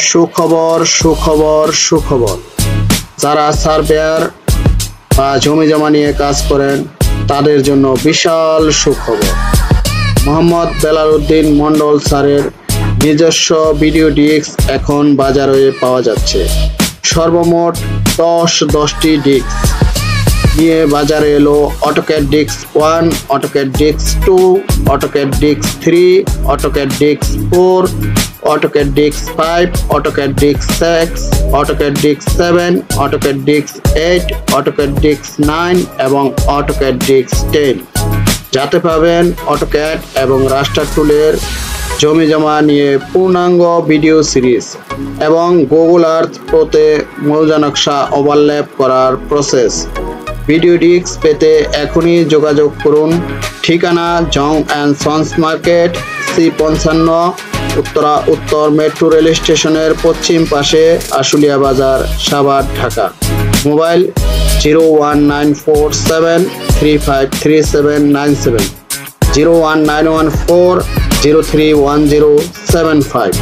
সুখবর সুখবর সুখবর যারা সার্ভেয়ার বা জমি জমা নিয়ে কাজ করেন তাদের জন্য বিশাল সুখবর। মোহাম্মদ বেলাল উদ্দিন মন্ডল স্যারের নিজস্ব ভিডিও ডিস্ক এখন বাজারে পাওয়া যাচ্ছে। সর্বমোট 10টি ডিস্ক নিয়ে বাজারে এলো AutoCAD disc 1, AutoCAD disc 2, AutoCAD disc 3, AutoCAD disc 4, AutoCAD disc 5, AutoCAD disc 6, AutoCAD disc 7, AutoCAD disc 8, AutoCAD disc 9 এবং অটোক্যাড ডিস্ক 10। যাতে পাবেন অটোক্যাড এবং রাস্টার টুলের জমি জমা নিয়ে পূর্ণাঙ্গ ভিডিও সিরিজ এবং গুগল আর্থ প্রোতে মৌজা নকশা ওভারল্যাপ করার প্রসেস। ভিডিও ডিস্ক পেতে এখনই যোগাযোগ করুন। ঠিকানা জং অ্যান্ড সন্স মার্কেট, C55, উত্তর মেট্রো রেল স্টেশনের পশ্চিম পাশে, আশুলিয়া বাজার, সাভার, ঢাকা। মোবাইল 01947353797, 01914031075।